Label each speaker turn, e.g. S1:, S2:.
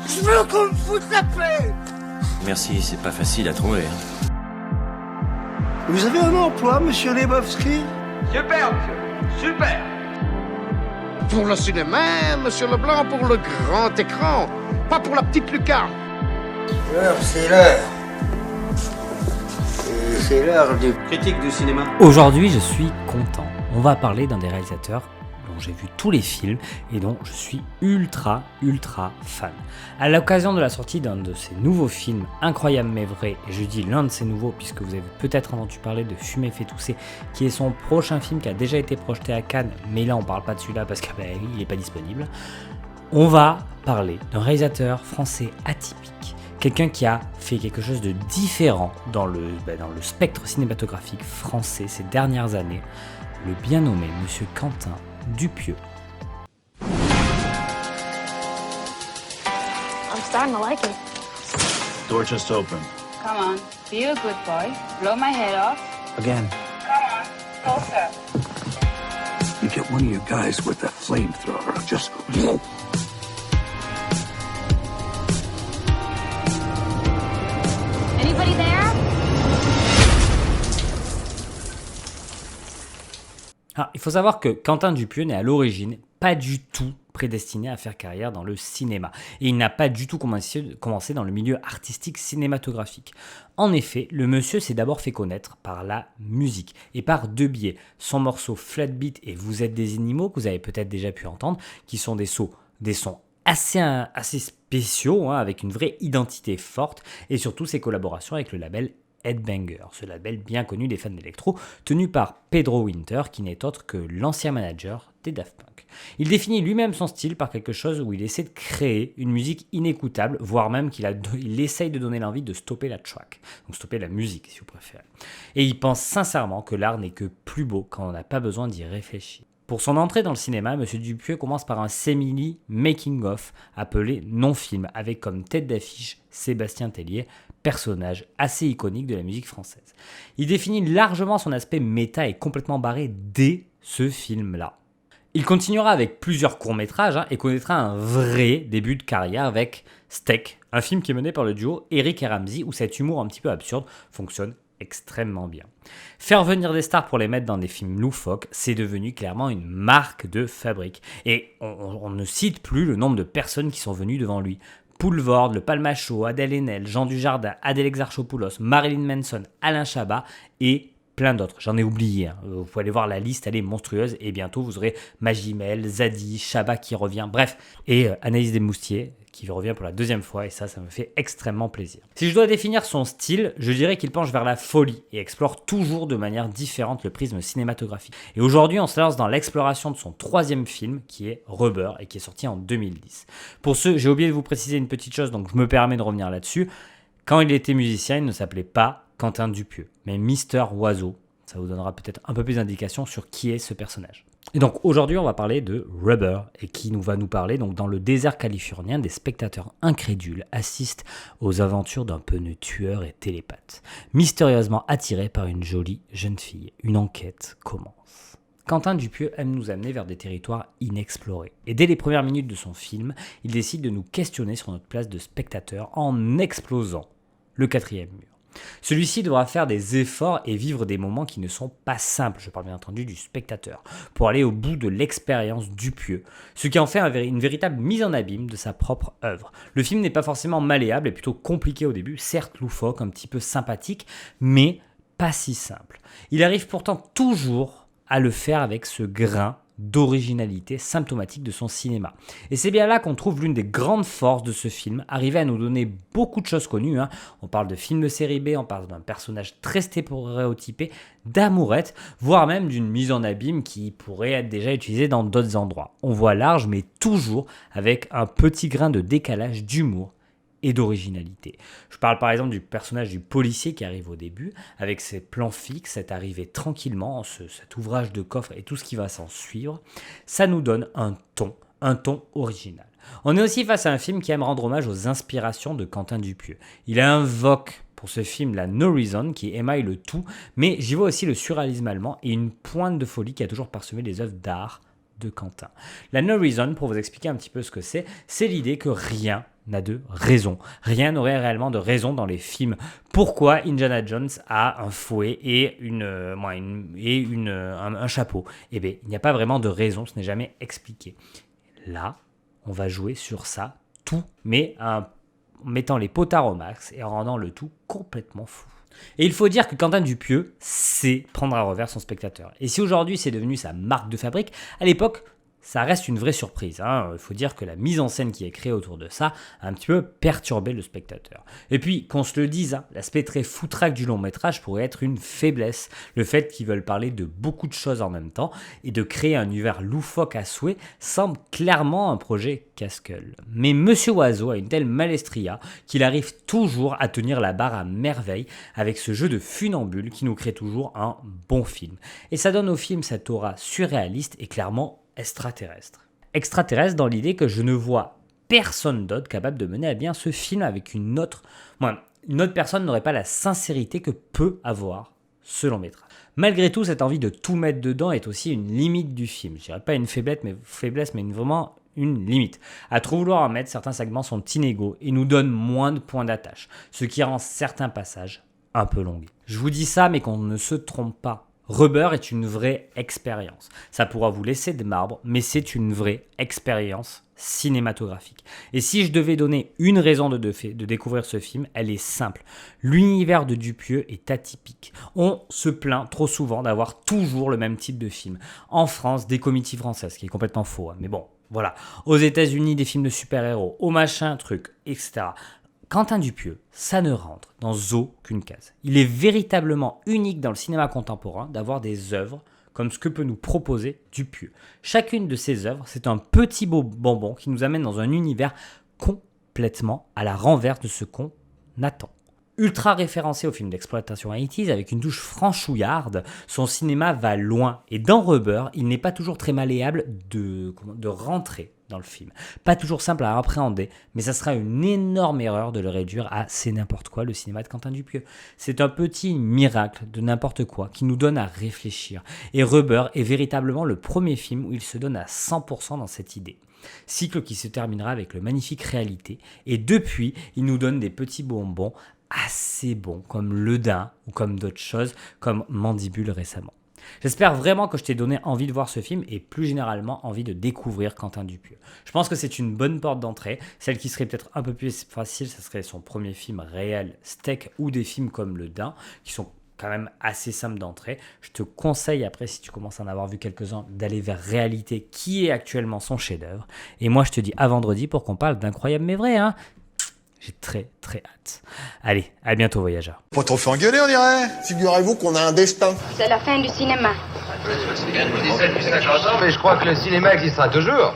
S1: Je veux qu'on me foute la paix.
S2: Merci, c'est pas facile à trouver.
S1: Vous avez un emploi, monsieur Lebowski?
S3: Super, monsieur. Super.
S4: Pour le cinéma, monsieur Leblanc, pour le grand écran, pas pour la petite lucarne.
S1: C'est l'heure. C'est l'heure du...
S2: Critique du cinéma.
S5: Aujourd'hui, je suis content. On va parler d'un des réalisateurs dont j'ai vu tous les films et dont je suis ultra fan. À l'occasion de la sortie d'un de ses nouveaux films, Incroyable mais vrai, et je dis l'un de ses nouveaux puisque vous avez peut-être entendu parler de Fumer fait tousser, qui est son prochain film qui a déjà été projeté à Cannes, mais là on parle pas de celui-là parce qu'il n'est pas disponible. On va parler d'un réalisateur français atypique, quelqu'un qui a fait quelque chose de différent dans le spectre cinématographique français ces dernières années, le bien nommé Monsieur Quentin Dupieux.
S6: I'm starting to like it.
S7: Door just opened.
S6: Come on, be a good boy. Blow my head off.
S7: Again.
S6: Come on, closer.
S7: You get one of your guys with that flamethrower. Just...
S6: Anybody there?
S5: Il faut savoir que Quentin Dupieux n'est à l'origine pas du tout prédestiné à faire carrière dans le cinéma. Et il n'a pas du tout commencé dans le milieu artistique cinématographique. En effet, le monsieur s'est d'abord fait connaître par la musique et par deux biais. Son morceau Flat Beat et Vous êtes des animaux, que vous avez peut-être déjà pu entendre, qui sont des sons assez spéciaux, avec une vraie identité forte, et surtout ses collaborations avec le label Headbanger, ce label bien connu des fans d'électro, tenu par Pedro Winter, qui n'est autre que l'ancien manager des Daft Punk. Il définit lui-même son style par quelque chose où il essaie de créer une musique inécoutable, voire même il essaye de donner l'envie de stopper la track, donc stopper la musique si vous préférez. Et il pense sincèrement que l'art n'est que plus beau quand on n'a pas besoin d'y réfléchir. Pour son entrée dans le cinéma, M. Dupieux commence par un simili making-of appelé Non-Film, avec comme tête d'affiche Sébastien Tellier, personnage assez iconique de la musique française. Il définit largement son aspect méta et complètement barré dès ce film-là. Il continuera avec plusieurs courts-métrages et connaîtra un vrai début de carrière avec Steak, un film qui est mené par le duo Eric et Ramzy, où cet humour un petit peu absurde fonctionne extrêmement bien. Faire venir des stars pour les mettre dans des films loufoques, c'est devenu clairement une marque de fabrique. Et on ne cite plus le nombre de personnes qui sont venues devant lui. Poulvord, le Palmachot, Adèle Haenel, Jean Dujardin, Adèle Exarchopoulos, Marilyn Manson, Alain Chabat et plein d'autres. J'en ai oublié. Vous pouvez aller voir la liste, elle est monstrueuse. Et bientôt, vous aurez Magimel, Zadi, Chabat qui revient. Bref, et Anaïs Desmoustiers qui revient pour la deuxième fois. Et ça me fait extrêmement plaisir. Si je dois définir son style, je dirais qu'il penche vers la folie et explore toujours de manière différente le prisme cinématographique. Et aujourd'hui, on se lance dans l'exploration de son troisième film qui est Rubber et qui est sorti en 2010. Pour ceux, j'ai oublié de vous préciser une petite chose, donc je me permets de revenir là-dessus. Quand il était musicien, il ne s'appelait pas Quentin Dupieux, mais Mister Oiseau. Ça vous donnera peut-être un peu plus d'indications sur qui est ce personnage. Et donc aujourd'hui, on va parler de Rubber, et qui va nous parler donc dans le désert californien, des spectateurs incrédules assistent aux aventures d'un pneu tueur et télépathe, mystérieusement attirés par une jolie jeune fille. Une enquête commence. Quentin Dupieux aime nous amener vers des territoires inexplorés. Et dès les premières minutes de son film, il décide de nous questionner sur notre place de spectateur en explosant le quatrième mur. Celui-ci devra faire des efforts et vivre des moments qui ne sont pas simples, je parle bien entendu du spectateur, pour aller au bout de l'expérience Dupieux, ce qui en fait une véritable mise en abîme de sa propre œuvre. Le film n'est pas forcément malléable et plutôt compliqué au début, certes loufoque, un petit peu sympathique, mais pas si simple. Il arrive pourtant toujours à le faire avec ce grain d'originalité symptomatique de son cinéma. Et c'est bien là qu'on trouve l'une des grandes forces de ce film, arriver à nous donner beaucoup de choses connues. On parle de film de série B, on parle d'un personnage très stéréotypé, d'amourette, voire même d'une mise en abîme qui pourrait être déjà utilisée dans d'autres endroits. On voit large, mais toujours avec un petit grain de décalage d'humour et d'originalité. Je parle par exemple du personnage du policier qui arrive au début, avec ses plans fixes, cette arrivée tranquillement, cet ouvrage de coffre et tout ce qui va s'en suivre. Ça nous donne un ton original. On est aussi face à un film qui aime rendre hommage aux inspirations de Quentin Dupieux. Il invoque pour ce film la No Reason qui émaille le tout, mais j'y vois aussi le surréalisme allemand et une pointe de folie qui a toujours parsemé les œuvres d'art de Quentin. La No Reason, pour vous expliquer un petit peu ce que c'est l'idée que rien n'a de raison. Rien n'aurait réellement de raison dans les films. Pourquoi Indiana Jones a un fouet et un chapeau? Eh bien, il n'y a pas vraiment de raison, ce n'est jamais expliqué. Là, on va jouer sur ça, tout, mais en mettant les potards au max et en rendant le tout complètement fou. Et il faut dire que Quentin Dupieux sait prendre à revers son spectateur. Et si aujourd'hui c'est devenu sa marque de fabrique, à l'époque, ça reste une vraie surprise. Il faut dire que la mise en scène qui est créée autour de ça a un petit peu perturbé le spectateur. Et puis, qu'on se le dise, l'aspect très foutraque du long métrage pourrait être une faiblesse. Le fait qu'ils veulent parler de beaucoup de choses en même temps et de créer un univers loufoque à souhait semble clairement un projet casse-gueule. Mais Monsieur Oiseau a une telle malestria qu'il arrive toujours à tenir la barre à merveille avec ce jeu de funambule qui nous crée toujours un bon film. Et ça donne au film cette aura surréaliste et clairement extraterrestre. Extraterrestre dans l'idée que je ne vois personne d'autre capable de mener à bien ce film avec une autre personne n'aurait pas la sincérité que peut avoir ce long métrage. Malgré tout, cette envie de tout mettre dedans est aussi une limite du film. Je dirais pas une faiblesse, mais vraiment une limite. À trop vouloir en mettre, certains segments sont inégaux et nous donnent moins de points d'attache, ce qui rend certains passages un peu longs. Je vous dis ça, mais qu'on ne se trompe pas. Rubber est une vraie expérience. Ça pourra vous laisser des marbres, mais c'est une vraie expérience cinématographique. Et si je devais donner une raison de découvrir ce film, elle est simple. L'univers de Dupieux est atypique. On se plaint trop souvent d'avoir toujours le même type de film. En France, des comédies françaises, ce qui est complètement faux. Mais bon, voilà. Aux États-Unis, des films de super-héros, au machin, truc, etc. Quentin Dupieux, ça ne rentre dans aucune case. Il est véritablement unique dans le cinéma contemporain d'avoir des œuvres comme ce que peut nous proposer Dupieux. Chacune de ces œuvres, c'est un petit beau bonbon qui nous amène dans un univers complètement à la renverse de ce qu'on attend. Ultra référencé au film d'exploitation 80s avec une touche franchouillarde, son cinéma va loin. Et dans Rubber, il n'est pas toujours très malléable de rentrer dans le film. Pas toujours simple à appréhender, mais ça sera une énorme erreur de le réduire à c'est n'importe quoi le cinéma de Quentin Dupieux. C'est un petit miracle de n'importe quoi qui nous donne à réfléchir. Et Rubber est véritablement le premier film où il se donne à 100% dans cette idée. Cycle qui se terminera avec le magnifique Réalité. Et depuis, il nous donne des petits bonbons assez bons, comme Le Dain ou comme d'autres choses, comme Mandibule récemment. J'espère vraiment que je t'ai donné envie de voir ce film et plus généralement envie de découvrir Quentin Dupieux. Je pense que c'est une bonne porte d'entrée. Celle qui serait peut-être un peu plus facile, ce serait son premier film réel, Steak, ou des films comme Le Dain, qui sont quand même assez simples d'entrée. Je te conseille après, si tu commences à en avoir vu quelques-uns, d'aller vers Réalité, qui est actuellement son chef-d'œuvre. Et moi, je te dis à vendredi pour qu'on parle d'Incroyable mais vrai, J'ai très hâte. Allez, à bientôt voyageurs.
S8: Pas trop fait engueuler, on dirait. Figurez-vous qu'on a un destin.
S6: C'est la fin du cinéma.
S3: Je dis ça depuis 50 ans, mais je crois que le cinéma existera toujours.